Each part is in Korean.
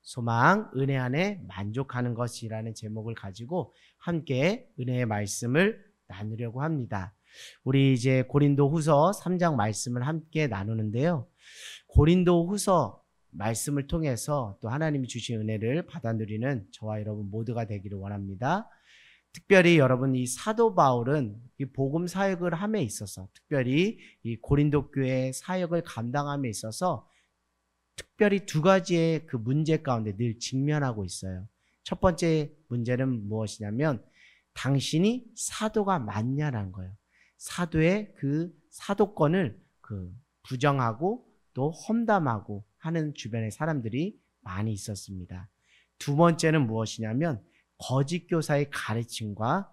소망, 은혜 안에 만족하는 것이라는 제목을 가지고 함께 은혜의 말씀을 나누려고 합니다. 우리 이제 고린도후서 3장 말씀을 함께 나누는데요. 고린도후서 말씀을 통해서 또 하나님이 주신 은혜를 받아 누리는 저와 여러분 모두가 되기를 원합니다. 특별히 여러분, 이 사도 바울은 이 복음 사역을 함에 있어서, 특별히 이 고린도 교회 사역을 감당함에 있어서 특별히 두 가지의 그 문제 가운데 늘 직면하고 있어요. 첫 번째 문제는 무엇이냐면 당신이 사도가 맞냐라는 거예요. 사도의 그 사도권을 부정하고 또 험담하고 하는 주변의 사람들이 많이 있었습니다. 두 번째는 무엇이냐면 거짓 교사의 가르침과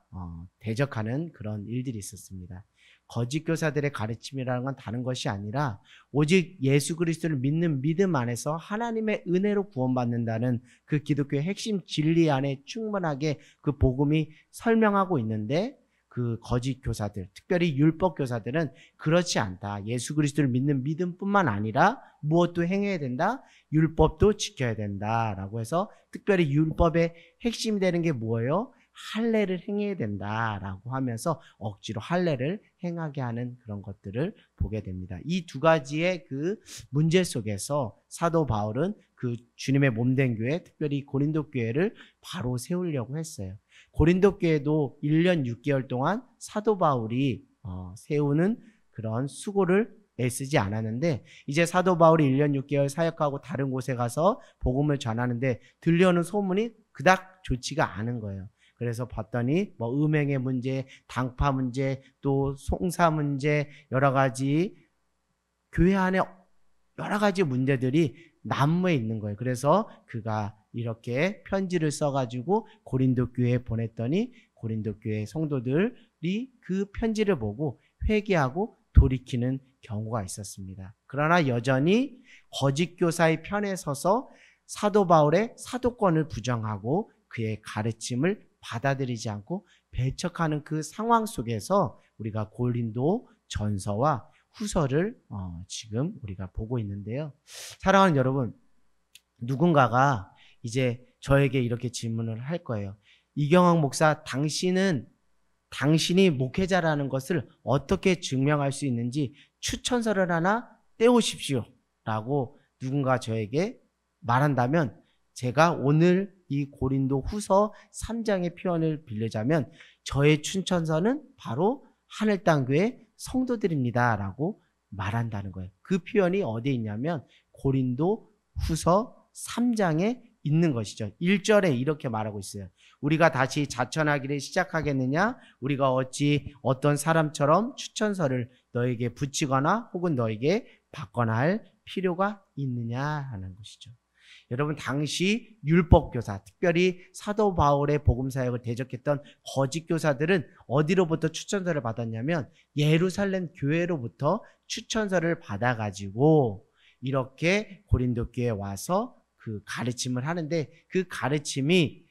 대적하는 그런 일들이 있었습니다. 거짓 교사들의 가르침이라는 건 다른 것이 아니라 오직 예수 그리스도를 믿는 믿음 안에서 하나님의 은혜로 구원받는다는 그 기독교의 핵심 진리 안에 충분하게 그 복음이 설명하고 있는데, 그 거짓 교사들, 특별히 율법 교사들은 그렇지 않다. 예수 그리스도를 믿는 믿음뿐만 아니라 무엇도 행해야 된다. 율법도 지켜야 된다라고 해서 특별히 율법의 핵심이 되는 게 뭐예요? 할례를 행해야 된다라고 하면서 억지로 할례를 행하게 하는 그런 것들을 보게 됩니다. 이 두 가지의 그 문제 속에서 사도 바울은 그 주님의 몸된 교회, 특별히 고린도 교회를 바로 세우려고 했어요. 고린도 교회도 1년 6개월 동안 사도 바울이 세우는 그런 수고를 애쓰지 않았는데, 이제 사도 바울이 1년 6개월 사역하고 다른 곳에 가서 복음을 전하는데 들려오는 소문이 그닥 좋지가 않은 거예요. 그래서 봤더니 음행의 문제, 당파 문제, 또 송사 문제, 여러 가지 교회 안에 여러 가지 문제들이 난무해 있는 거예요. 그래서 그가 이렇게 편지를 써가지고 고린도 교회에 보냈더니 고린도 교회 성도들이 그 편지를 보고 회개하고 돌이키는 경우가 있었습니다. 그러나 여전히 거짓 교사의 편에 서서 사도 바울의 사도권을 부정하고 그의 가르침을 받아들이지 않고 배척하는 그 상황 속에서 우리가 고린도 전서와 후서를 지금 우리가 보고 있는데요. 사랑하는 여러분, 누군가가 이제 저에게 이렇게 질문을 할 거예요. 이경학 목사, 당신이 목회자라는 것을 어떻게 증명할 수 있는지 추천서를 하나 떼오십시오 라고 누군가 저에게 말한다면, 제가 오늘 이 고린도 후서 3장의 표현을 빌리자면 저의 추천서는 바로 하늘땅교회 성도들입니다 라고 말한다는 거예요. 그 표현이 어디에 있냐면 고린도 후서 3장에 있는 것이죠. 1절에 이렇게 말하고 있어요. 우리가 다시 자천하기를 시작하겠느냐? 우리가 어찌 어떤 사람처럼 추천서를 너에게 붙이거나 혹은 너에게 받거나 할 필요가 있느냐 하는 것이죠. 여러분, 당시 율법교사, 특별히 사도 바울의 복음사역을 대적했던 거짓 교사들은 어디로부터 추천서를 받았냐면 예루살렘 교회로부터 추천서를 받아가지고 이렇게 고린도 교회에 와서 그 가르침을 하는데, 그 가르침이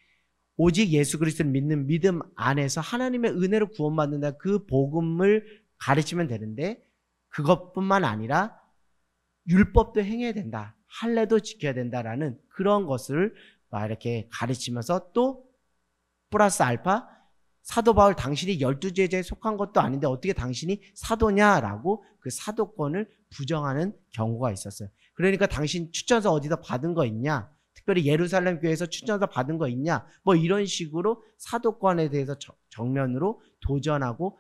오직 예수 그리스도를 믿는 믿음 안에서 하나님의 은혜로 구원받는다, 그 복음을 가르치면 되는데, 그것뿐만 아니라 율법도 행해야 된다, 할례도 지켜야 된다라는 그런 것을 이렇게 가르치면서, 또 플러스 알파 사도 바울 당신이 12제자에 속한 것도 아닌데 어떻게 당신이 사도냐라고 그 사도권을 부정하는 경우가 있었어요. 그러니까 당신 추천서 어디다 받은 거 있냐? 특별히 예루살렘 교회에서 추천서 받은 거 있냐? 이런 식으로 사도권에 대해서 정면으로 도전하고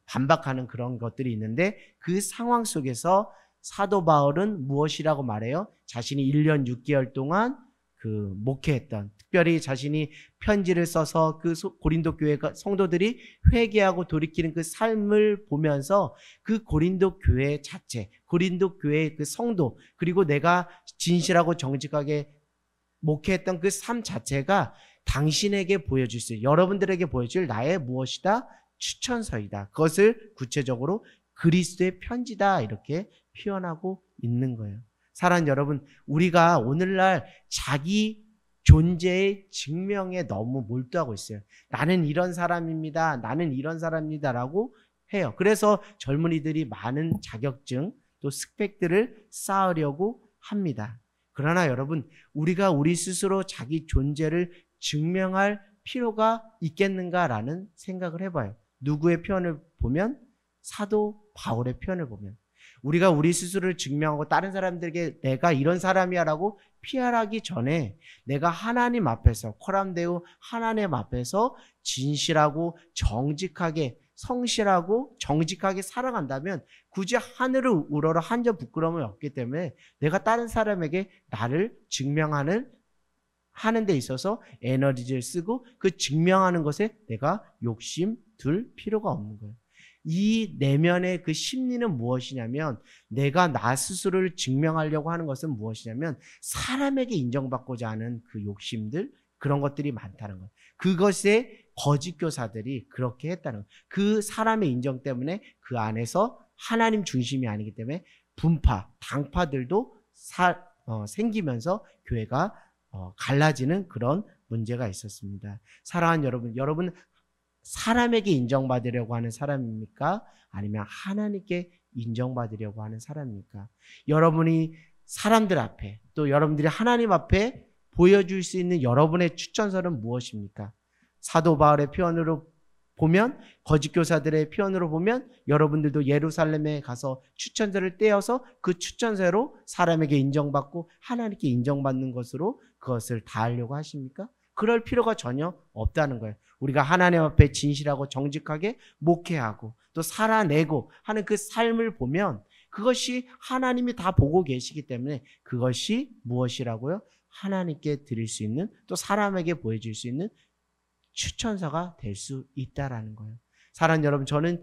반박하는 그런 것들이 있는데, 그 상황 속에서 사도 바울은 무엇이라고 말해요? 자신이 1년 6개월 동안 목회했던, 특별히 자신이 편지를 써서 그 고린도 교회 성도들이 회개하고 돌이키는 그 삶을 보면서 그 고린도 교회 자체, 고린도 교회의 그 성도, 그리고 내가 진실하고 정직하게 목회했던 그 삶 자체가 당신에게 보여줄 수, 여러분들에게 보여줄 나의 무엇이다? 추천서이다. 그것을 구체적으로 그리스도의 편지다, 이렇게 표현하고 있는 거예요. 사랑하는 여러분, 우리가 오늘날 자기 존재의 증명에 너무 몰두하고 있어요. 나는 이런 사람입니다, 나는 이런 사람입니다 라고 해요. 그래서 젊은이들이 많은 자격증 또 스펙들을 쌓으려고 합니다. 그러나 여러분, 우리가 우리 스스로 자기 존재를 증명할 필요가 있겠는가라는 생각을 해봐요. 누구의 표현을 보면? 사도 바울의 표현을 보면. 우리가 우리 스스로를 증명하고 다른 사람들에게 내가 이런 사람이야 라고 피하기 전에 내가 하나님 앞에서, 코람데우 하나님 앞에서 진실하고 정직하게, 성실하고 정직하게 살아간다면 굳이 하늘을 우러러 한 점 부끄러움이 없기 때문에 내가 다른 사람에게 나를 증명하는 데 있어서 에너지를 쓰고 그 증명하는 것에 내가 욕심 둘 필요가 없는 거예요. 이 내면의 그 심리는 무엇이냐면, 내가 나 스스로를 증명하려고 하는 것은 무엇이냐면 사람에게 인정받고자 하는 그 욕심들, 그런 것들이 많다는 거예요. 그것에 거짓 교사들이 그렇게 했다는 거예요. 그 사람의 인정 때문에 그 안에서 하나님 중심이 아니기 때문에 분파, 당파들도 생기면서 교회가 갈라지는 그런 문제가 있었습니다. 사랑하는 여러분, 여러분 사람에게 인정받으려고 하는 사람입니까? 아니면 하나님께 인정받으려고 하는 사람입니까? 여러분이 사람들 앞에, 또 여러분들이 하나님 앞에 보여줄 수 있는 여러분의 추천서는 무엇입니까? 사도 바울의 표현으로 보면, 거짓 교사들의 표현으로 보면 여러분들도 예루살렘에 가서 추천서를 떼어서 그 추천서로 사람에게 인정받고 하나님께 인정받는 것으로 그것을 다하려고 하십니까? 그럴 필요가 전혀 없다는 거예요. 우리가 하나님 앞에 진실하고 정직하게 목회하고 또 살아내고 하는 그 삶을 보면 그것이 하나님이 다 보고 계시기 때문에 그것이 무엇이라고요? 하나님께 드릴 수 있는, 또 사람에게 보여줄 수 있는 추천서가 될 수 있다라는 거예요. 사랑하는 여러분, 저는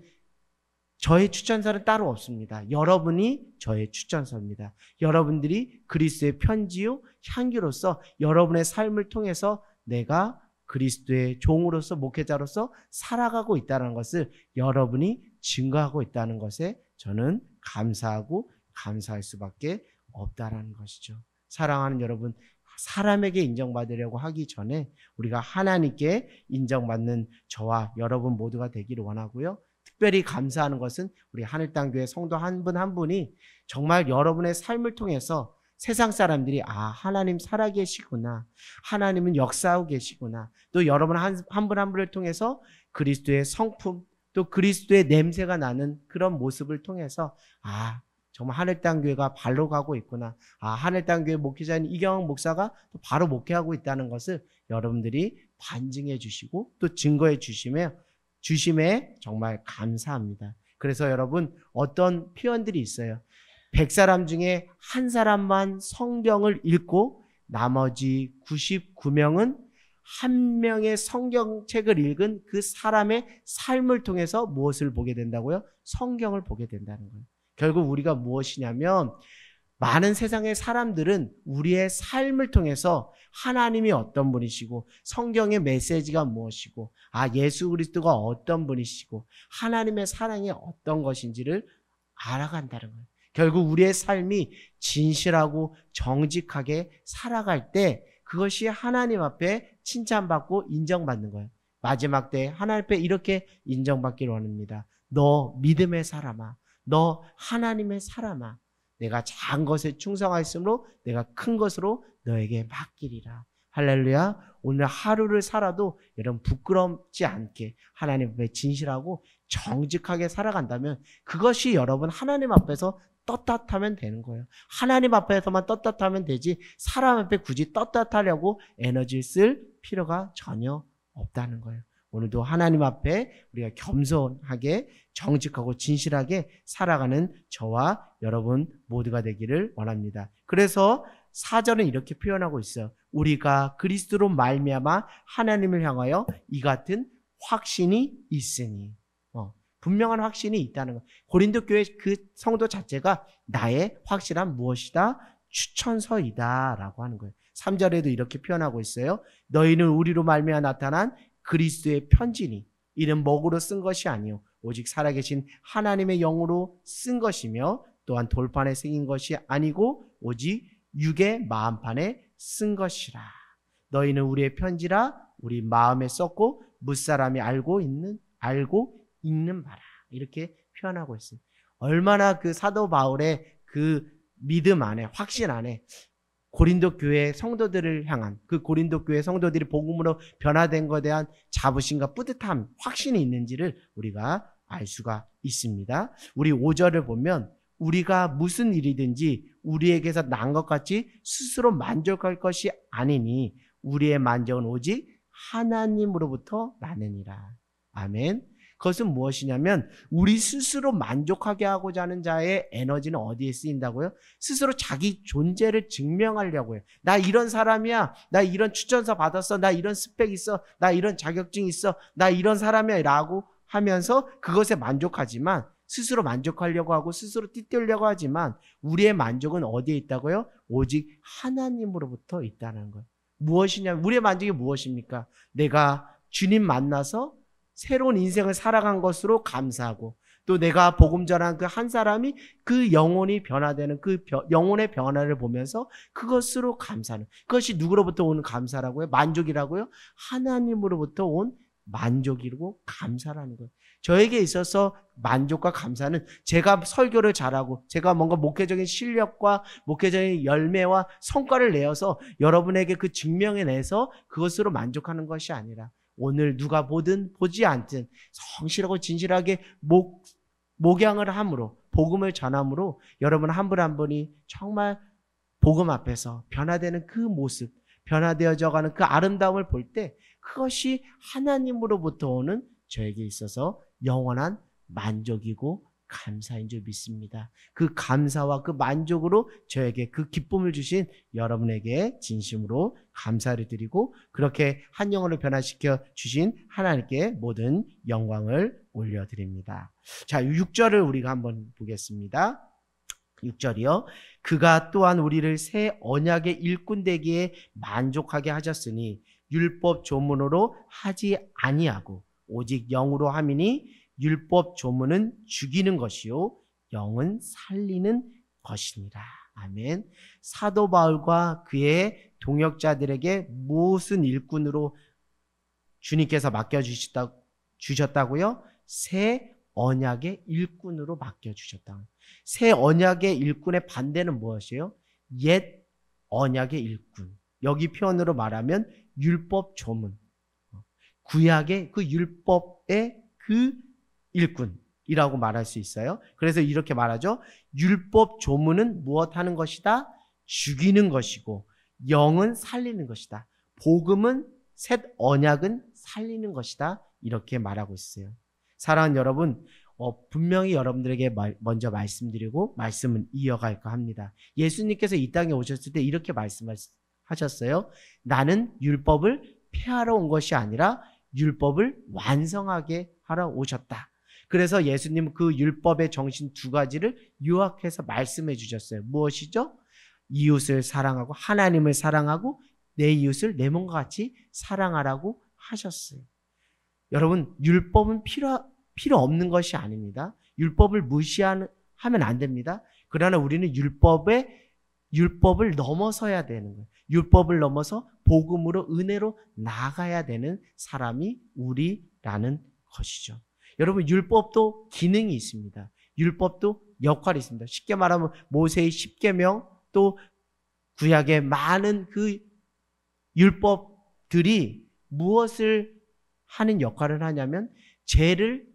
저의 추천서는 따로 없습니다. 여러분이 저의 추천서입니다. 여러분들이 그리스도의 편지요 향기로서 여러분의 삶을 통해서 내가 그리스도의 종으로서, 목회자로서 살아가고 있다는 것을 여러분이 증거하고 있다는 것에 저는 감사하고 감사할 수밖에 없다는 것이죠. 사랑하는 여러분, 사람에게 인정받으려고 하기 전에 우리가 하나님께 인정받는 저와 여러분 모두가 되기를 원하고요. 특별히 감사하는 것은 우리 하늘땅교회 성도 한 분 한 분이 정말 여러분의 삶을 통해서 세상 사람들이 하나님 살아계시구나, 하나님은 역사하고 계시구나, 또 여러분 한 분 한 분을 통해서 그리스도의 성품, 또 그리스도의 냄새가 나는 그런 모습을 통해서 정말 하늘땅교회가 발로 가고 있구나, 하늘땅교회 목회자인 이경학 목사가 또 바로 목회하고 있다는 것을 여러분들이 반증해 주시고 또 증거해 주심에 정말 감사합니다. 그래서 여러분, 어떤 표현들이 있어요. 100사람 중에 한 사람만 성경을 읽고 나머지 99명은 한 명의 성경책을 읽은 그 사람의 삶을 통해서 무엇을 보게 된다고요? 성경을 보게 된다는 거예요. 결국 우리가 무엇이냐면, 많은 세상의 사람들은 우리의 삶을 통해서 하나님이 어떤 분이시고 성경의 메시지가 무엇이고 예수 그리스도가 어떤 분이시고 하나님의 사랑이 어떤 것인지를 알아간다는 거예요. 결국 우리의 삶이 진실하고 정직하게 살아갈 때 그것이 하나님 앞에 칭찬받고 인정받는 거예요. 마지막 때 하나님 앞에 이렇게 인정받기를 원합니다. 너 믿음의 사람아, 너 하나님의 사람아, 내가 작은 것에 충성하였으므로 내가 큰 것으로 너에게 맡기리라. 할렐루야. 오늘 하루를 살아도 여러분 부끄럽지 않게 하나님 앞에 진실하고 정직하게 살아간다면 그것이 여러분 하나님 앞에서 떳떳하면 되는 거예요. 하나님 앞에서만 떳떳하면 되지 사람 앞에 굳이 떳떳하려고 에너지를 쓸 필요가 전혀 없다는 거예요. 오늘도 하나님 앞에 우리가 겸손하게 정직하고 진실하게 살아가는 저와 여러분 모두가 되기를 원합니다. 그래서 4절은 이렇게 표현하고 있어요. 우리가 그리스도로 말미암아 하나님을 향하여 이 같은 확신이 있으니, 분명한 확신이 있다는 것. 고린도 교회 그 성도 자체가 나의 확실한 무엇이다? 추천서이다 라고 하는 거예요. 3절에도 이렇게 표현하고 있어요. 너희는 우리로 말미암아 나타난 그리스도의 편지니 이는 먹으로 쓴 것이 아니요 오직 살아계신 하나님의 영으로 쓴 것이며 또한 돌판에 새긴 것이 아니고 오직 육의 마음판에 쓴 것이라. 너희는 우리의 편지라 우리 마음에 썼고 무사람이 알고 읽는 바라. 이렇게 표현하고 있어요. 얼마나 그 사도 바울의 그 믿음 안에, 확신 안에 고린도 교회 성도들을 향한, 그 고린도 교회 성도들이 복음으로 변화된 것에 대한 자부심과 뿌듯함, 확신이 있는지를 우리가 알 수가 있습니다. 우리 5절을 보면 우리가 무슨 일이든지 우리에게서 난 것 같이 스스로 만족할 것이 아니니 우리의 만족은 오직 하나님으로부터 나느니라. 아멘. 그것은 무엇이냐면 우리 스스로 만족하게 하고자 하는 자의 에너지는 어디에 쓰인다고요? 스스로 자기 존재를 증명하려고요. 나 이런 사람이야. 나 이런 추천서 받았어. 나 이런 스펙 있어. 나 이런 자격증 있어. 나 이런 사람이야 라고 하면서 그것에 만족하지만, 스스로 만족하려고 하고 스스로 띠띠우려고 하지만 우리의 만족은 어디에 있다고요? 오직 하나님으로부터 있다는 거예요. 무엇이냐면 우리의 만족이 무엇입니까? 내가 주님 만나서 새로운 인생을 살아간 것으로 감사하고, 또 내가 복음 전한 그 한 사람이 그 영혼이 변화되는 그 영혼의 변화를 보면서 그것으로 감사하는, 그것이 누구로부터 오는 감사라고요? 만족이라고요? 하나님으로부터 온 만족이고 감사라는 거예요. 저에게 있어서 만족과 감사는 제가 설교를 잘하고 제가 뭔가 목회적인 실력과 목회적인 열매와 성과를 내어서 여러분에게 그 증명해내서 그것으로 만족하는 것이 아니라, 오늘 누가 보든 보지 않든 성실하고 진실하게 목양을 함으로, 복음을 전함으로 여러분 한 분 한 분이 정말 복음 앞에서 변화되는 그 모습, 변화되어져 가는 그 아름다움을 볼 때 그것이 하나님으로부터 오는 저에게 있어서 영원한 만족이고 감사인 줄 믿습니다. 그 감사와 그 만족으로 저에게 그 기쁨을 주신 여러분에게 진심으로 감사를 드리고, 그렇게 한 영혼을 변화시켜 주신 하나님께 모든 영광을 올려드립니다. 자, 6절을 우리가 한번 보겠습니다. 6절이요. 그가 또한 우리를 새 언약의 일꾼 되기에 만족하게 하셨으니 율법 조문으로 하지 아니하고 오직 영으로 함이니 율법 조문은 죽이는 것이요 영은 살리는 것이니라. 아멘. 사도 바울과 그의 동역자들에게 무슨 일꾼으로 주님께서 맡겨주셨다고요? 새 언약의 일꾼으로 맡겨주셨다. 새 언약의 일꾼의 반대는 무엇이에요? 옛 언약의 일꾼. 여기 표현으로 말하면 율법 조문. 구약의 그 율법의 그 일꾼이라고 말할 수 있어요. 그래서 이렇게 말하죠. 율법 조문은 무엇하는 것이다? 죽이는 것이고 영은 살리는 것이다. 복음은, 새 언약은 살리는 것이다. 이렇게 말하고 있어요. 사랑하는 여러분, 분명히 여러분들에게 먼저 말씀드리고 말씀은 이어갈까 합니다. 예수님께서 이 땅에 오셨을 때 이렇게 말씀하셨어요. 나는 율법을 폐하러 온 것이 아니라 율법을 완성하게 하러 오셨다. 그래서 예수님은 그 율법의 정신 두 가지를 요약해서 말씀해 주셨어요. 무엇이죠? 이웃을 사랑하고 하나님을 사랑하고 내 이웃을 내 몸과 같이 사랑하라고 하셨어요. 여러분, 율법은 필요 없는 것이 아닙니다. 율법을 무시하면 안 됩니다. 그러나 우리는 율법을 넘어서야 되는 거예요. 율법을 넘어서 복음으로, 은혜로 나아가야 되는 사람이 우리라는 것이죠. 여러분, 율법도 기능이 있습니다. 율법도 역할이 있습니다. 쉽게 말하면 모세의 10계명, 또 구약의 많은 그 율법들이 무엇을 하는 역할을 하냐면 죄를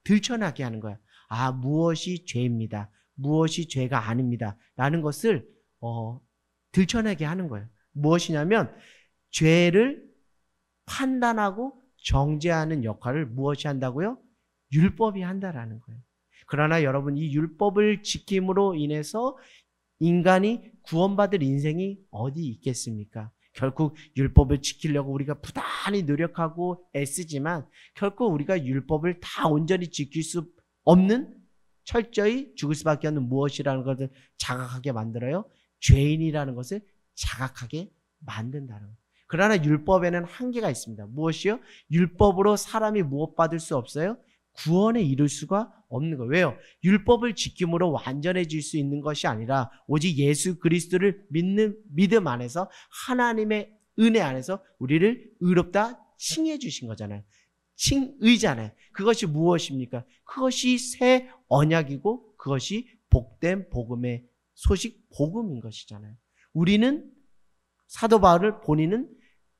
들춰나게 하는 거야. 아, 무엇이 죄입니다. 무엇이 죄가 아닙니다. 라는 것을 들춰내게 하는 거예요. 무엇이냐면 죄를 판단하고 정죄하는 역할을 무엇이 한다고요? 율법이 한다라는 거예요. 그러나 여러분, 이 율법을 지킴으로 인해서 인간이 구원받을 인생이 어디 있겠습니까? 결국 율법을 지키려고 우리가 부단히 노력하고 애쓰지만 결국 우리가 율법을 다 온전히 지킬 수 없는, 철저히 죽을 수밖에 없는 무엇이라는 것을 자각하게 만들어요? 죄인이라는 것을 자각하게 만든다는 거예요. 그러나 율법에는 한계가 있습니다. 무엇이요? 율법으로 사람이 무엇 받을 수 없어요? 구원에 이를 수가 없는 거예요. 왜요? 율법을 지킴으로 완전해질 수 있는 것이 아니라 오직 예수 그리스도를 믿는 믿음 안에서, 하나님의 은혜 안에서 우리를 의롭다 칭해 주신 거잖아요. 칭의잖아요. 그것이 무엇입니까? 그것이 새 언약이고 그것이 복된 복음의 소식, 복음인 것이잖아요. 우리는 사도 바울을 본인은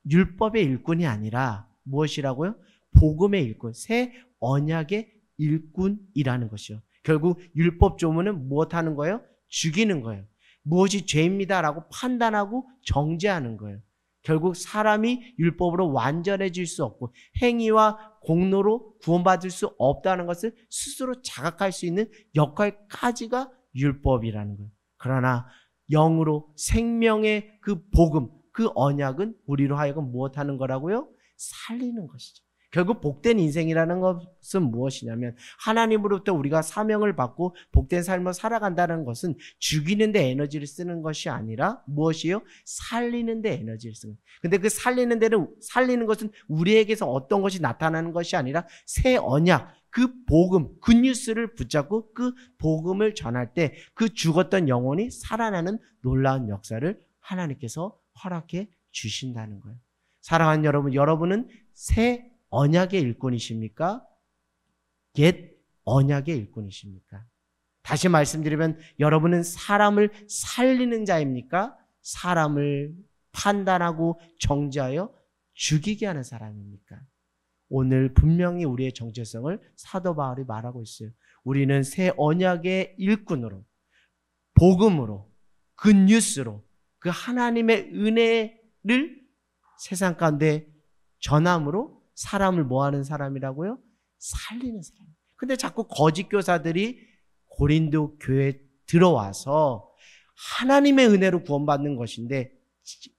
율법의 일꾼이 아니라 무엇이라고요? 복음의 일꾼, 새 언약의 일꾼이라는 것이요. 결국 율법 조문은 무엇하는 거예요? 죽이는 거예요. 무엇이 죄입니다라고 판단하고 정죄하는 거예요. 결국 사람이 율법으로 완전해질 수 없고 행위와 공로로 구원받을 수 없다는 것을 스스로 자각할 수 있는 역할까지가 율법이라는 거예요. 그러나 영으로 생명의 그 복음, 그 언약은 우리로 하여금 무엇하는 거라고요? 살리는 것이죠. 결국 복된 인생이라는 것은 무엇이냐면 하나님으로부터 우리가 사명을 받고 복된 삶을 살아간다는 것은 죽이는 데 에너지를 쓰는 것이 아니라 무엇이요? 살리는 데 에너지를 쓰는 거예요. 근데 그 살리는 것은 우리에게서 어떤 것이 나타나는 것이 아니라 새 언약, 그 복음, 굿뉴스를 붙잡고 그 복음을 전할 때 그 죽었던 영혼이 살아나는 놀라운 역사를 하나님께서 허락해 주신다는 거예요. 사랑하는 여러분, 여러분은 새 언약의 일꾼이십니까? 옛 언약의 일꾼이십니까? 다시 말씀드리면 여러분은 사람을 살리는 자입니까? 사람을 판단하고 정죄하여 죽이게 하는 사람입니까? 오늘 분명히 우리의 정체성을 사도 바울이 말하고 있어요. 우리는 새 언약의 일꾼으로, 복음으로, 굿뉴스로 그 하나님의 은혜를 세상 가운데 전함으로 사람을 뭐하는 사람이라고요? 살리는 사람. 근데 자꾸 거짓 교사들이 고린도 교회에 들어와서 하나님의 은혜로 구원받는 것인데,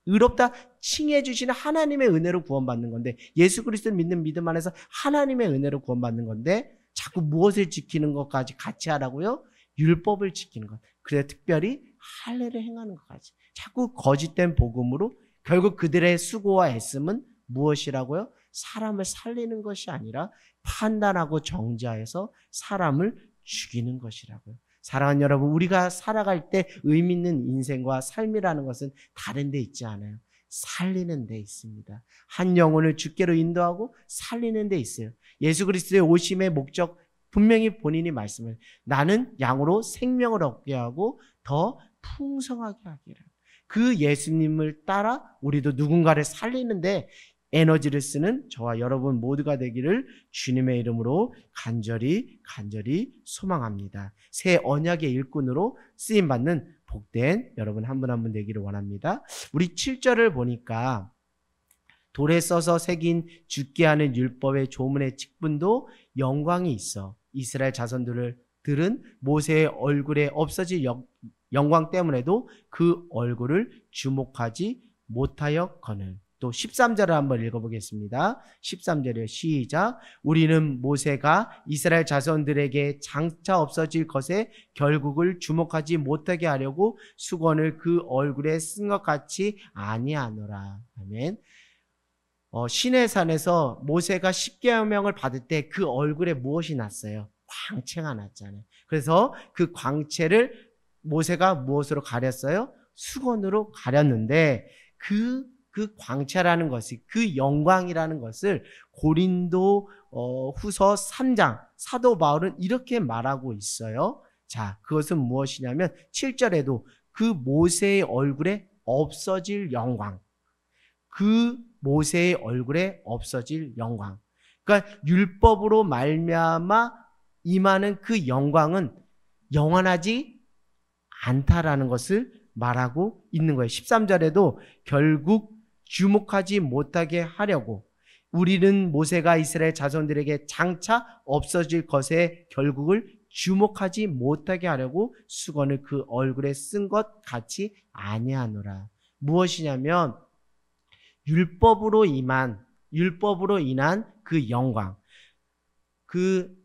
의롭다 칭해 주시는 하나님의 은혜로 구원받는 건데, 예수 그리스도를 믿는 믿음 안에서 하나님의 은혜로 구원받는 건데 자꾸 무엇을 지키는 것까지 같이 하라고요? 율법을 지키는 것. 그래서 특별히 할례를 행하는 것까지. 자꾸 거짓된 복음으로 결국 그들의 수고와 애씀은 무엇이라고요? 사람을 살리는 것이 아니라 판단하고 정죄해서 사람을 죽이는 것이라고요. 사랑하는 여러분, 우리가 살아갈 때 의미 있는 인생과 삶이라는 것은 다른 데 있지 않아요. 살리는 데 있습니다. 한 영혼을 주께로 인도하고 살리는 데 있어요. 예수 그리스도의 오심의 목적 분명히 본인이 말씀을, 나는 양으로 생명을 얻게 하고 더 풍성하게 하기를. 그 예수님을 따라 우리도 누군가를 살리는데 에너지를 쓰는 저와 여러분 모두가 되기를 주님의 이름으로 간절히 소망합니다. 새 언약의 일꾼으로 쓰임받는 복된 여러분 한 분 한 분 되기를 원합니다. 우리 7절을 보니까 돌에 써서 새긴 죽게 하는 율법의 조문의 직분도 영광이 있어 이스라엘 자손들은 모세의 얼굴에 없어질 영광 때문에도 그 얼굴을 주목하지 못하였거늘. 또 13절을 한번 읽어보겠습니다. 13절에 시작. 우리는 모세가 이스라엘 자손들에게 장차 없어질 것에 결국을 주목하지 못하게 하려고 수건을 그 얼굴에 쓴 것 같이 아니하노라. 아멘. 시내산에서 모세가 십계명을 받을 때 그 얼굴에 무엇이 났어요? 광채가 났잖아요. 그래서 그 광채를 모세가 무엇으로 가렸어요? 수건으로 가렸는데 그 광채라는 것이, 그 영광이라는 것을 고린도 후서 3장 사도 바울은 이렇게 말하고 있어요. 자, 그것은 무엇이냐면 7절에도 그 모세의 얼굴에 없어질 영광, 그 모세의 얼굴에 없어질 영광. 그러니까 율법으로 말미암아 임하는 그 영광은 영원하지 않다라는 것을 말하고 있는 거예요. 13절에도 결국 주목하지 못하게 하려고 우리는 모세가 이스라엘 자손들에게 장차 없어질 것의 결국을 주목하지 못하게 하려고 수건을 그 얼굴에 쓴 것 같이 아니하노라. 무엇이냐면 율법으로 인한 그 영광, 그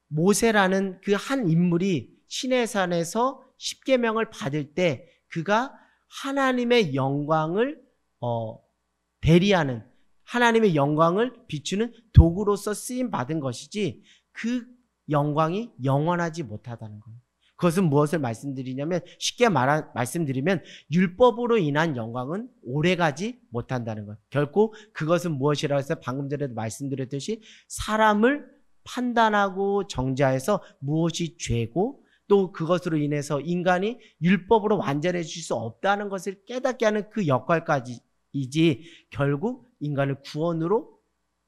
모세라는 그 한 인물이 시내산에서 십계명을 받을 때 그가 하나님의 영광을 대리하는, 하나님의 영광을 비추는 도구로서 쓰임 받은 것이지 그 영광이 영원하지 못하다는 거예요. 그것은 무엇을 말씀드리냐면, 쉽게 말씀드리면 율법으로 인한 영광은 오래가지 못한다는 것. 결코 그것은 무엇이라고 해서 방금 전에도 말씀드렸듯이 사람을 판단하고 정죄해서 무엇이 죄고 또 그것으로 인해서 인간이 율법으로 완전해질 수 없다는 것을 깨닫게 하는 그 역할까지이지 결국 인간을 구원으로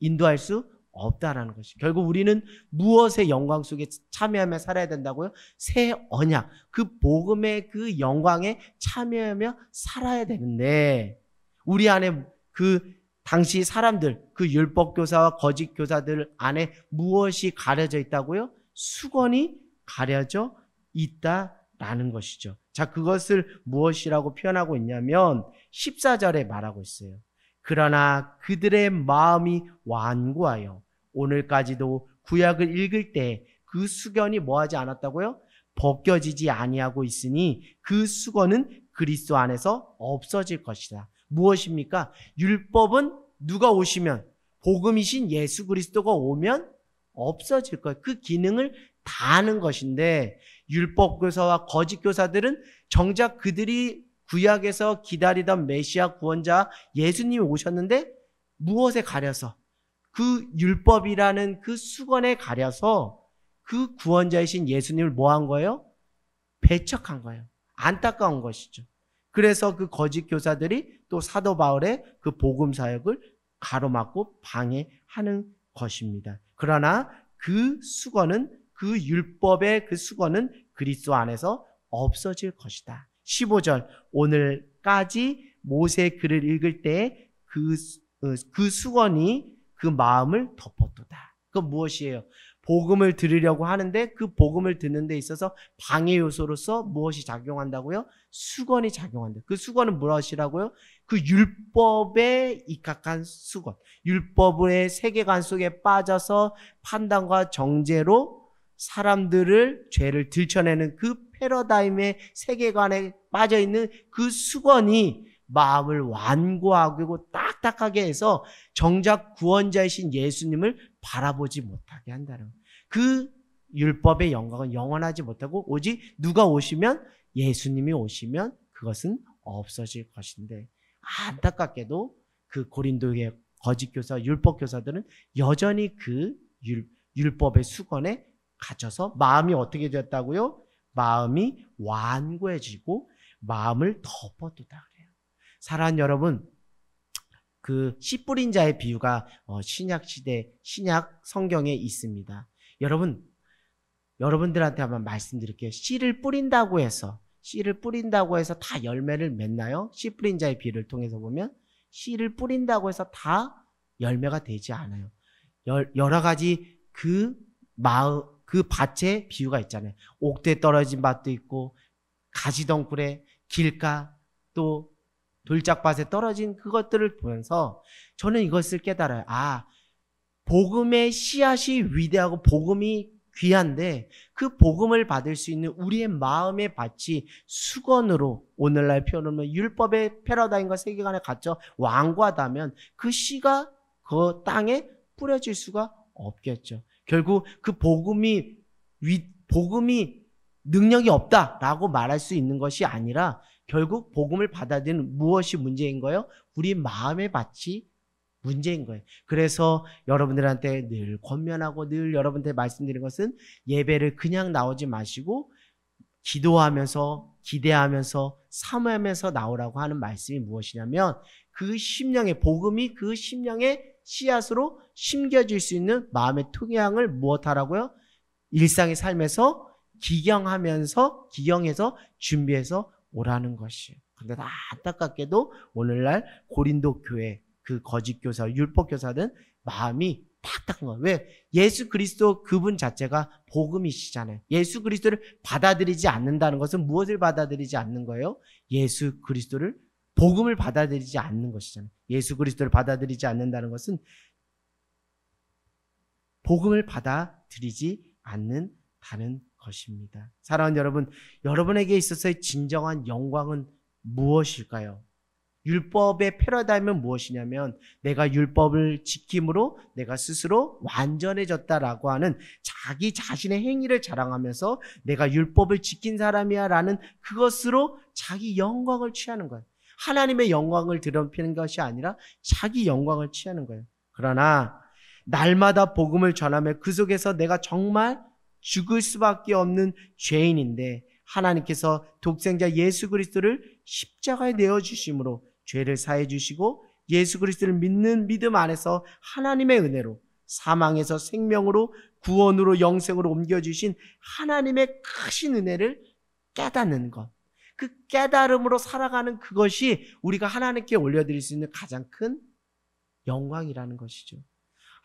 인도할 수 없다라는 것이. 결국 우리는 무엇의 영광 속에 참여하며 살아야 된다고요? 새 언약, 그 복음의 그 영광에 참여하며 살아야 되는데 우리 안에 그 당시 사람들, 그 율법 교사와 거짓 교사들 안에 무엇이 가려져 있다고요? 수건이 가려져 있다라는 것이죠. 자, 그것을 무엇이라고 표현하고 있냐면 14절에 말하고 있어요. 그러나 그들의 마음이 완고하여 오늘까지도 구약을 읽을 때 그 수건이 뭐하지 않았다고요? 벗겨지지 아니하고 있으니 그 수건은 그리스도 안에서 없어질 것이다. 무엇입니까? 율법은 누가 오시면, 복음이신 예수 그리스도가 오면 없어질 거예요. 그 기능을 다 하는 것인데 율법 교사와 거짓 교사들은 정작 그들이 구약에서 기다리던 메시아 구원자 예수님이 오셨는데 무엇에 가려서? 그 율법이라는 그 수건에 가려서 그 구원자이신 예수님을 뭐 한 거예요? 배척한 거예요. 안타까운 것이죠. 그래서 그 거짓 교사들이 또 사도 바울의 그 복음 사역을 가로막고 방해하는 것입니다. 그러나 그 수건은, 그 율법의 그 수건은 그리스도 안에서 없어질 것이다. 15절, 오늘까지 모세 글을 읽을 때 그 수건이 그 마음을 덮었도다. 그건 무엇이에요? 복음을 들으려고 하는데 그 복음을 듣는 데 있어서 방해 요소로서 무엇이 작용한다고요? 수건이 작용한다. 그 수건은 무엇이라고요? 그 율법에 입각한 수건. 율법의 세계관 속에 빠져서 판단과 정죄로 사람들을 죄를 들춰내는 그 패러다임의 세계관에 빠져있는 그 수건이 마음을 완고하고 딱딱하게 해서 정작 구원자이신 예수님을 바라보지 못하게 한다는 거예요. 그 율법의 영광은 영원하지 못하고 오직 누가 오시면, 예수님이 오시면 그것은 없어질 것인데 안타깝게도 그 고린도의 거짓 교사, 율법 교사들은 여전히 그 율법의 수건에 갇혀서 마음이 어떻게 되었다고요? 마음이 완고해지고 마음을 덮어두다 그래요. 사랑하는 여러분, 그 씨 뿌린 자의 비유가 신약 시대, 신약 성경에 있습니다. 여러분들한테 한번 말씀드릴게요. 씨를 뿌린다고 해서 다 열매를 맺나요? 씨 뿌린 자의 비유를 통해서 보면 씨를 뿌린다고 해서 다 열매가 되지 않아요. 여러 가지 그 밭의 비유가 있잖아요. 옥대에 떨어진 밭도 있고 가지덩굴에, 길가, 또 돌짝밭에 떨어진 그것들을 보면서 저는 이것을 깨달아요. 복음의 씨앗이 위대하고 복음이 귀한데 그 복음을 받을 수 있는 우리의 마음의 밭이 수건으로, 오늘날 표현으로 율법의 패러다임과 세계관에 갇혀 완고하다면 그 씨가 그 땅에 뿌려질 수가 없겠죠. 결국 그 복음이 능력이 없다라고 말할 수 있는 것이 아니라 결국 복음을 받아들이는 무엇이 문제인 거예요? 우리 마음의 밭이 문제인 거예요. 그래서 여러분들한테 늘 권면하고 늘 여러분한테 말씀드린 것은 예배를 그냥 나오지 마시고 기도하면서, 기대하면서, 사모하면서 나오라고 하는 말씀이 무엇이냐면 그 심령의 복음이 그 심령의 씨앗으로 심겨질 수 있는 마음의 토양을 무엇하라고요? 일상의 삶에서 기경해서 준비해서 오라는 것이에요. 그런데 안타깝게도 오늘날 고린도 교회 그 거짓 교사, 율법 교사들은 마음이 딱딱한 거예요. 왜? 예수 그리스도 그분 자체가 복음이시잖아요. 예수 그리스도를 받아들이지 않는다는 것은 무엇을 받아들이지 않는 거예요? 예수 그리스도를, 복음을 받아들이지 않는 것이잖아요. 예수 그리스도를 받아들이지 않는다는 것은 복음을 받아들이지 않는다는 것입니다. 사랑하는 여러분, 여러분에게 있어서의 진정한 영광은 무엇일까요? 율법의 패러다임은 무엇이냐면 내가 율법을 지킴으로 내가 스스로 완전해졌다라고 하는 자기 자신의 행위를 자랑하면서 내가 율법을 지킨 사람이야 라는 그것으로 자기 영광을 취하는 거예요. 하나님의 영광을 드러내는 것이 아니라 자기 영광을 취하는 거예요. 그러나 날마다 복음을 전하며 그 속에서 내가 정말 죽을 수밖에 없는 죄인인데 하나님께서 독생자 예수 그리스도를 십자가에 내어주심으로 죄를 사해 주시고 예수 그리스도를 믿는 믿음 안에서 하나님의 은혜로 사망에서 생명으로 구원으로 영생으로 옮겨주신 하나님의 크신 은혜를 깨닫는 것, 그 깨달음으로 살아가는 그것이 우리가 하나님께 올려드릴 수 있는 가장 큰 영광이라는 것이죠.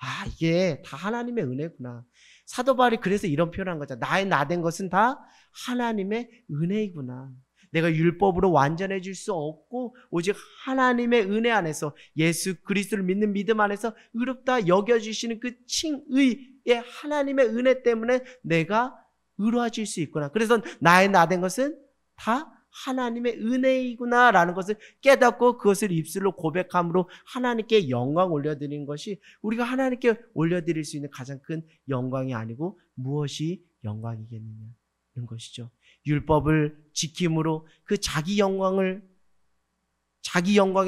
아, 이게 다 하나님의 은혜구나. 사도 바울이 그래서 이런 표현한 거죠. 나의 나된 것은 다 하나님의 은혜이구나. 내가 율법으로 완전해질 수 없고 오직 하나님의 은혜 안에서 예수 그리스도를 믿는 믿음 안에서 의롭다 여겨주시는 그 칭의의 하나님의 은혜 때문에 내가 의로워질 수 있구나. 그래서 나의 나된 것은 다 하나님의 은혜이구나 라는 것을 깨닫고 그것을 입술로 고백함으로 하나님께 영광 올려드리는 것이 우리가 하나님께 올려드릴 수 있는 가장 큰 영광이 아니고 무엇이 영광이겠느냐 이런 것이죠. 율법을 지킴으로 그 자기 영광에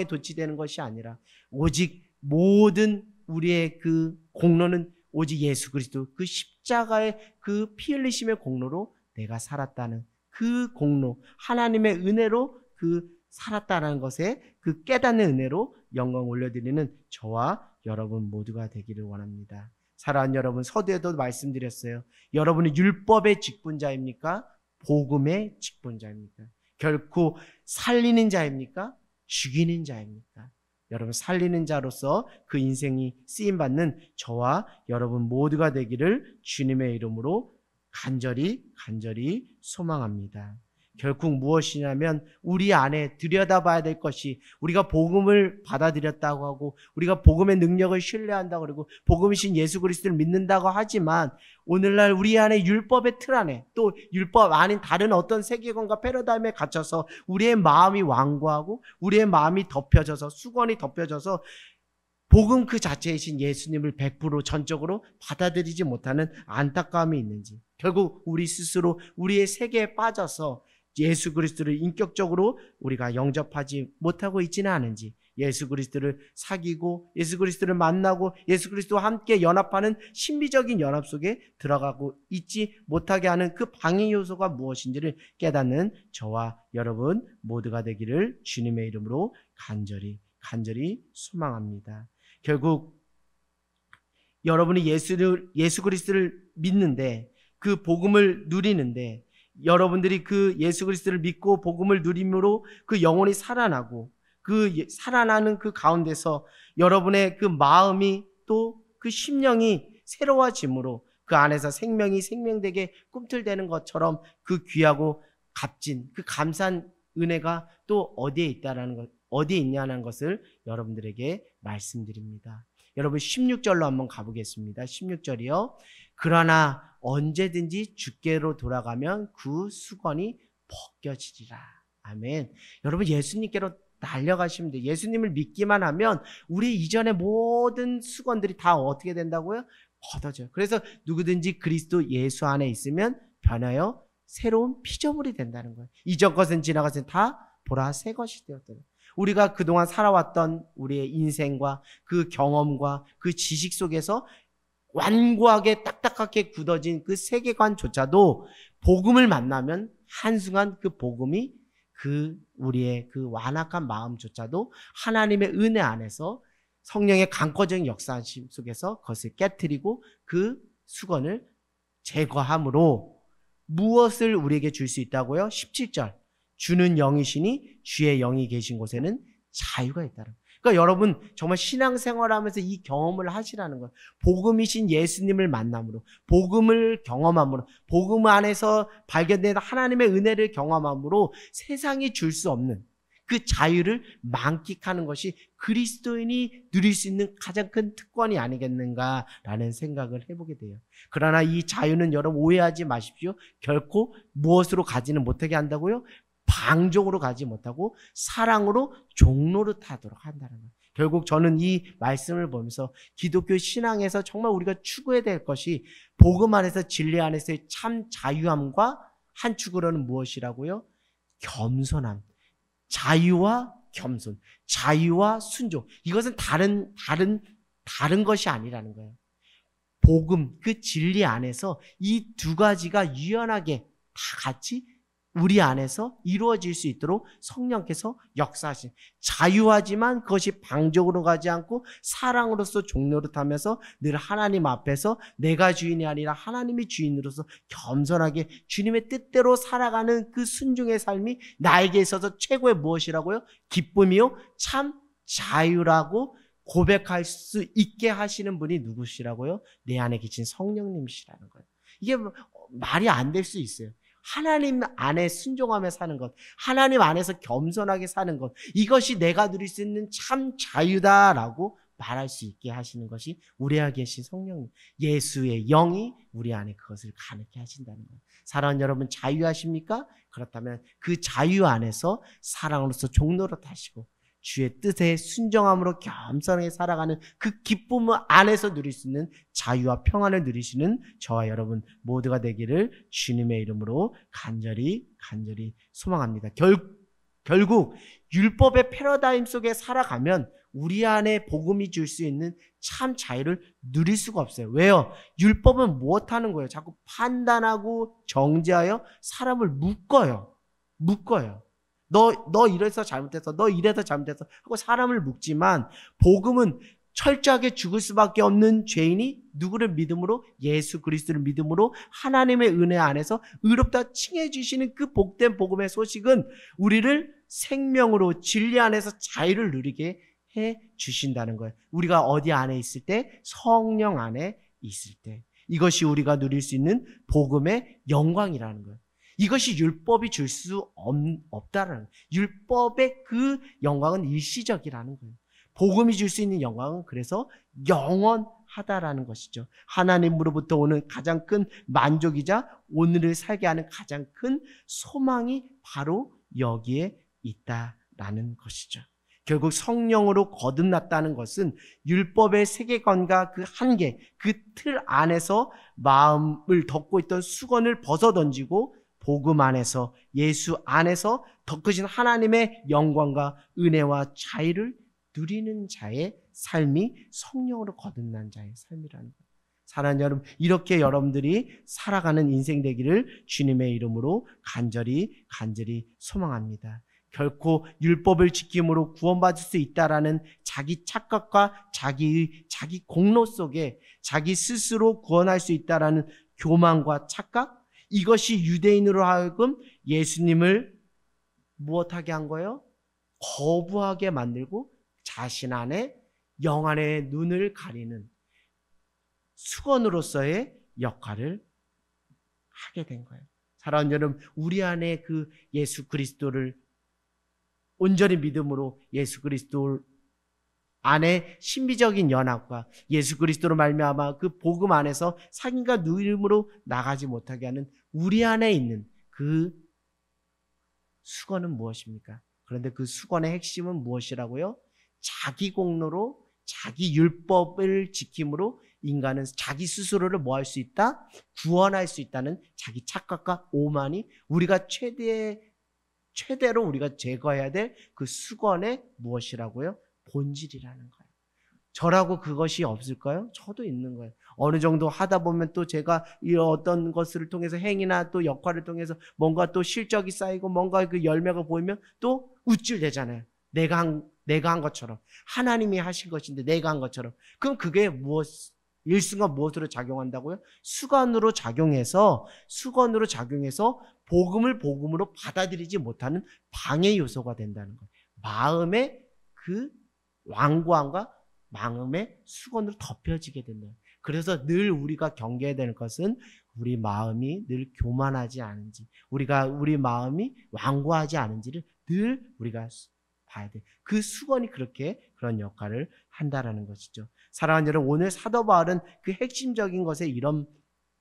도취되는 것이 아니라 오직 모든 우리의 그 공로는 오직 예수 그리스도 그 십자가의 그 피 흘리심의 공로로 내가 살았다는 그 공로, 하나님의 은혜로 그 살았다는 것에 그 깨닫는 은혜로 영광 올려드리는 저와 여러분 모두가 되기를 원합니다. 사랑하는 여러분, 서두에도 말씀드렸어요. 여러분은 율법의 직분자입니까? 복음의 직분자입니까? 결코 살리는 자입니까? 죽이는 자입니까? 여러분, 살리는 자로서 그 인생이 쓰임받는 저와 여러분 모두가 되기를 주님의 이름으로 간절히 소망합니다. 결국 무엇이냐면 우리 안에 들여다봐야 될 것이 우리가 복음을 받아들였다고 하고 우리가 복음의 능력을 신뢰한다고 그러고 복음이신 예수 그리스도를 믿는다고 하지만 오늘날 우리 안에 율법의 틀 안에 또 율법 아닌 다른 어떤 세계관과 패러다임에 갇혀서 우리의 마음이 완고하고 우리의 마음이 덮여져서 수건이 덮여져서 복음 그 자체이신 예수님을 100% 전적으로 받아들이지 못하는 안타까움이 있는지 결국 우리 스스로 우리의 세계에 빠져서 예수 그리스도를 인격적으로 우리가 영접하지 못하고 있지는 않은지 예수 그리스도를 사귀고 예수 그리스도를 만나고 예수 그리스도와 함께 연합하는 신비적인 연합 속에 들어가고 있지 못하게 하는 그 방해 요소가 무엇인지를 깨닫는 저와 여러분 모두가 되기를 주님의 이름으로 간절히 소망합니다. 결국 여러분이 예수 그리스도를 믿는데 그 복음을 누리는데 여러분들이 그 예수 그리스도를 믿고 복음을 누림으로 그 영혼이 살아나고 그 살아나는 그 가운데서 여러분의 그 마음이 또 그 심령이 새로워짐으로 그 안에서 생명이 생명되게 꿈틀대는 것처럼 그 귀하고 값진 그 감사한 은혜가 또 어디에 있냐는 것을 여러분들에게 말씀드립니다. 여러분 16절로 한번 가보겠습니다. 16절이요. 그러나 언제든지 주께로 돌아가면 그 수건이 벗겨지리라. 아멘. 여러분 예수님께로 달려가시면 돼요. 예수님을 믿기만 하면 우리 이전의 모든 수건들이 다 어떻게 된다고요? 벗어져요. 그래서 누구든지 그리스도 예수 안에 있으면 변하여 새로운 피조물이 된다는 거예요. 이전 것은 지나갔으니 다 보라 새 것이 되었더라. 우리가 그동안 살아왔던 우리의 인생과 그 경험과 그 지식 속에서 완고하게 딱딱하게 굳어진 그 세계관조차도 복음을 만나면 한순간 그 복음이 그 우리의 그 완악한 마음조차도 하나님의 은혜 안에서 성령의 강권적인 역사심 속에서 그것을 깨트리고 그 수건을 제거함으로 무엇을 우리에게 줄 수 있다고요? 17절. 주는 영이시니 주의 영이 계신 곳에는 자유가 있다는 거예요. 그러니까 여러분 정말 신앙생활하면서 이 경험을 하시라는 거예요. 복음이신 예수님을 만남으로 복음을 경험함으로 복음 안에서 발견된 하나님의 은혜를 경험함으로 세상이 줄 수 없는 그 자유를 만끽하는 것이 그리스도인이 누릴 수 있는 가장 큰 특권이 아니겠는가라는 생각을 해보게 돼요. 그러나 이 자유는 여러분 오해하지 마십시오. 결코 무엇으로 가지는 못하게 한다고요? 방종으로 가지 못하고 사랑으로 종로를 타도록 한다는 거예요. 결국 저는 이 말씀을 보면서 기독교 신앙에서 정말 우리가 추구해야 될 것이 복음 안에서 진리 안에서의 참 자유함과 한 축으로는 무엇이라고요? 겸손함. 자유와 겸손, 자유와 순종. 이것은 다른 것이 아니라는 거예요. 복음, 그 진리 안에서 이 두 가지가 유연하게 다 같이 우리 안에서 이루어질 수 있도록 성령께서 역사하신, 자유하지만 그것이 방종으로 가지 않고 사랑으로서 종노릇하면서 늘 하나님 앞에서 내가 주인이 아니라 하나님이 주인으로서 겸손하게 주님의 뜻대로 살아가는 그 순종의 삶이 나에게 있어서 최고의 무엇이라고요? 기쁨이요 참 자유라고 고백할 수 있게 하시는 분이 누구시라고요? 내 안에 계신 성령님이시라는 거예요. 이게 말이 안 될 수 있어요. 하나님 안에 순종하며 사는 것, 하나님 안에서 겸손하게 사는 것, 이것이 내가 누릴 수 있는 참 자유다라고 말할 수 있게 하시는 것이 우리 안에 계신 성령님, 예수의 영이 우리 안에 그것을 가능케 하신다는 거예요. 사랑하는 여러분, 자유하십니까? 그렇다면 그 자유 안에서 사랑으로서 종노릇 하시고 주의 뜻에 순종함으로 겸손하게 살아가는 그 기쁨 안에서 누릴 수 있는 자유와 평안을 누리시는 저와 여러분 모두가 되기를 주님의 이름으로 간절히 소망합니다. 결국 율법의 패러다임 속에 살아가면 우리 안에 복음이 줄 수 있는 참 자유를 누릴 수가 없어요. 왜요? 율법은 무엇하는 거예요? 자꾸 판단하고 정죄하여 사람을 묶어요. 너 이래서 잘못했어. 너 이래서 잘못했어. 하고 사람을 묶지만 복음은 철저하게 죽을 수밖에 없는 죄인이 누구를 믿음으로? 예수 그리스도를 믿음으로 하나님의 은혜 안에서 의롭다 칭해 주시는 그 복된 복음의 소식은 우리를 생명으로 진리 안에서 자유를 누리게 해 주신다는 거예요. 우리가 어디 안에 있을 때? 성령 안에 있을 때. 이것이 우리가 누릴 수 있는 복음의 영광이라는 거예요. 이것이 율법이 줄 수 없다라는 거예요. 율법의 그 영광은 일시적이라는 거예요. 복음이 줄 수 있는 영광은 그래서 영원하다라는 것이죠. 하나님으로부터 오는 가장 큰 만족이자 오늘을 살게 하는 가장 큰 소망이 바로 여기에 있다라는 것이죠. 결국 성령으로 거듭났다는 것은 율법의 세계관과 그 한계, 그 틀 안에서 마음을 덮고 있던 수건을 벗어던지고 복음 안에서, 예수 안에서 더 크신 하나님의 영광과 은혜와 자유를 누리는 자의 삶이 성령으로 거듭난 자의 삶이라는 거예요. 사랑하는 여러분, 이렇게 여러분들이 살아가는 인생 되기를 주님의 이름으로 간절히 소망합니다. 결코 율법을 지킴으로 구원받을 수 있다라는 자기 착각과 자기 공로 속에 자기 스스로 구원할 수 있다라는 교만과 착각, 이것이 유대인으로 하여금 예수님을 무엇하게 한 거예요? 거부하게 만들고 자신 안에 영 안에 눈을 가리는 수건으로서의 역할을 하게 된 거예요. 사랑하는 여러분, 우리 안에 그 예수 그리스도를 온전히 믿음으로 예수 그리스도 안에 신비적인 연합과 예수 그리스도로 말미암아 그 복음 안에서 상인과 누임으로 나가지 못하게 하는 우리 안에 있는 그 수건은 무엇입니까? 그런데 그 수건의 핵심은 무엇이라고요? 자기 공로로, 자기 율법을 지킴으로 인간은 자기 스스로를 뭐 할 수 있다? 구원할 수 있다는 자기 착각과 오만이 우리가 최대로 우리가 제거해야 될 그 수건의 무엇이라고요? 본질이라는 거예요. 저라고 그것이 없을까요? 저도 있는 거예요. 어느 정도 하다 보면 또 제가 이 어떤 것을 통해서 행위나 또 역할을 통해서 뭔가 또 실적이 쌓이고 뭔가 그 열매가 보이면 또 우쭐대잖아요. 내가 한 것처럼. 하나님이 하신 것인데 내가 한 것처럼. 그럼 그게 일순간 무엇으로 작용한다고요? 수건으로 작용해서 복음으로 받아들이지 못하는 방해 요소가 된다는 거예요. 마음의 그 완고함과 마음의 수건으로 덮여지게 된다. 그래서 늘 우리가 경계해야 되는 것은 우리 마음이 늘 교만하지 않은지, 우리 마음이 완고하지 않은지를 늘 우리가 봐야 돼. 그 수건이 그런 역할을 한다라는 것이죠. 사랑하는 여러분, 오늘 사도 바울은 그 핵심적인 것에 이런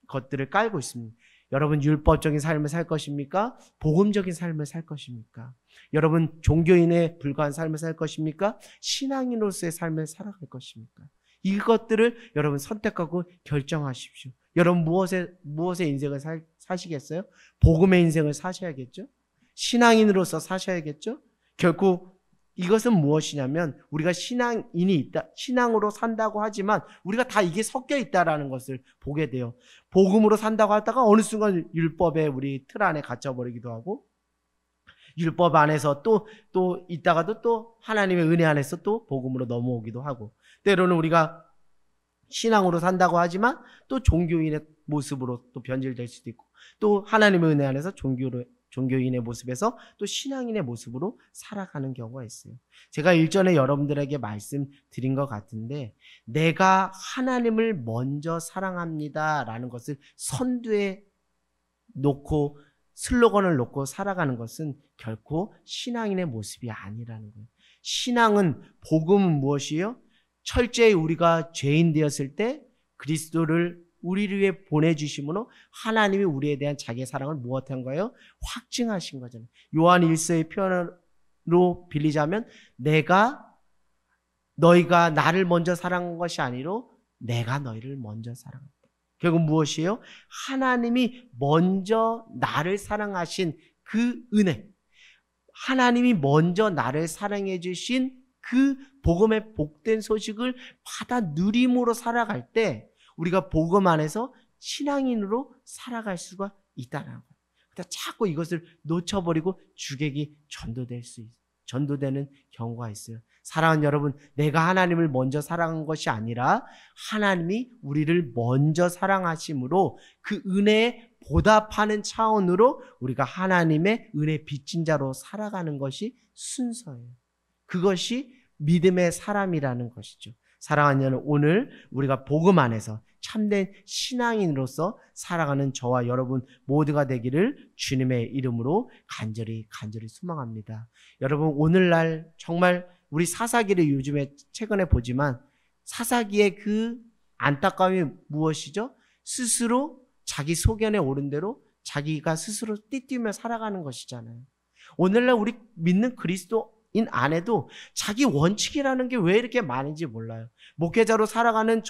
것들을 깔고 있습니다. 여러분, 율법적인 삶을 살 것입니까? 복음적인 삶을 살 것입니까? 여러분, 종교인에 불과한 삶을 살 것입니까? 신앙인으로서의 삶을 살아갈 것입니까? 이것들을 여러분 선택하고 결정하십시오. 여러분, 무엇의 인생을 사시겠어요? 복음의 인생을 사셔야겠죠? 신앙인으로서 사셔야겠죠? 결코 이것은 무엇이냐면 우리가 신앙인이 있다, 신앙으로 산다고 하지만 우리가 다 이게 섞여 있다라는 것을 보게 돼요. 복음으로 산다고 하다가 어느 순간 율법에 우리 틀 안에 갇혀버리기도 하고, 율법 안에서 또 있다가도 또 하나님의 은혜 안에서 또 복음으로 넘어오기도 하고, 때로는 우리가 신앙으로 산다고 하지만 또 종교인의 모습으로 또 변질될 수도 있고, 또 하나님의 은혜 안에서 종교인의 모습에서 또 신앙인의 모습으로 살아가는 경우가 있어요. 제가 일전에 여러분들에게 말씀드린 것 같은데, 내가 하나님을 먼저 사랑합니다 라는 것을 선두에 놓고 슬로건을 놓고 살아가는 것은 결코 신앙인의 모습이 아니라는 거예요. 신앙은, 복음은 무엇이에요? 철저히 우리가 죄인 되었을 때 그리스도를 우리를 위해 보내주심으로 하나님이 우리에 대한 자기의 사랑을 무엇한 거예요? 확증하신 거잖아요. 요한 1서의 표현으로 빌리자면, 너희가 나를 먼저 사랑한 것이 아니로 내가 너희를 먼저 사랑한다. 결국 무엇이에요? 하나님이 먼저 나를 사랑하신 그 은혜, 하나님이 먼저 나를 사랑해 주신 그 복음의 복된 소식을 받아 누림으로 살아갈 때 우리가 복음 안에서 신앙인으로 살아갈 수가 있다는 거예요. 그러니까 자꾸 이것을 놓쳐버리고 주객이 전도되는 경우가 있어요. 사랑하는 여러분, 내가 하나님을 먼저 사랑한 것이 아니라 하나님이 우리를 먼저 사랑하심으로 그 은혜에 보답하는 차원으로 우리가 하나님의 은혜 빚진 자로 살아가는 것이 순서예요. 그것이 믿음의 사람이라는 것이죠. 사랑하는 여러분, 오늘 우리가 복음 안에서 참된 신앙인으로서 살아가는 저와 여러분 모두가 되기를 주님의 이름으로 간절히 소망합니다. 여러분, 오늘날 정말 우리 사사기를 요즘에 최근에 보지만 사사기의 그 안타까움이 무엇이죠? 스스로 자기 소견에 오른 대로 자기가 스스로 띠뛰며 살아가는 것이잖아요. 오늘날 우리 믿는 그리스도인 안에도 자기 원칙이라는 게 왜 이렇게 많은지 몰라요. 목회자로 살아가는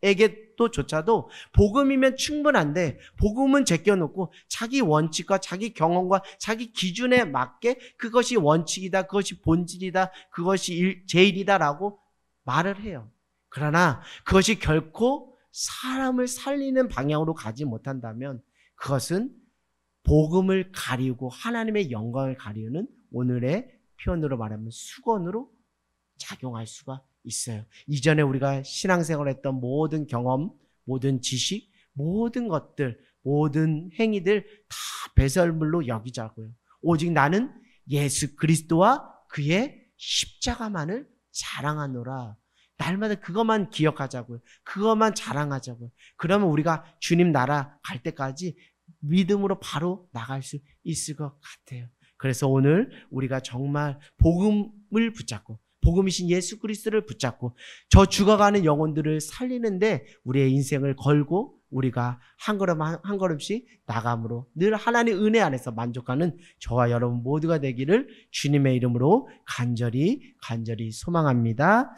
저에게조차도 복음이면 충분한데 복음은 제껴놓고 자기 원칙과 자기 경험과 자기 기준에 맞게 그것이 원칙이다, 그것이 본질이다, 그것이 제일이다라고 말을 해요. 그러나 그것이 결코 사람을 살리는 방향으로 가지 못한다면 그것은 복음을 가리우고 하나님의 영광을 가리우는, 오늘의 표현으로 말하면 수건으로 작용할 수가 있어요. 이전에 우리가 신앙생활을 했던 모든 경험, 모든 지식, 모든 것들, 모든 행위들 다 배설물로 여기자고요. 오직 나는 예수 그리스도와 그의 십자가만을 자랑하노라. 날마다 그것만 기억하자고요. 그것만 자랑하자고요. 그러면 우리가 주님 나라 갈 때까지 믿음으로 바로 나갈 수 있을 것 같아요. 그래서 오늘 우리가 정말 복음을 붙잡고, 복음이신 예수 그리스도를 붙잡고 저 죽어가는 영혼들을 살리는데 우리의 인생을 걸고 우리가 한 걸음 한 걸음씩 나감으로 늘 하나님의 은혜 안에서 만족하는 저와 여러분 모두가 되기를 주님의 이름으로 간절히 소망합니다.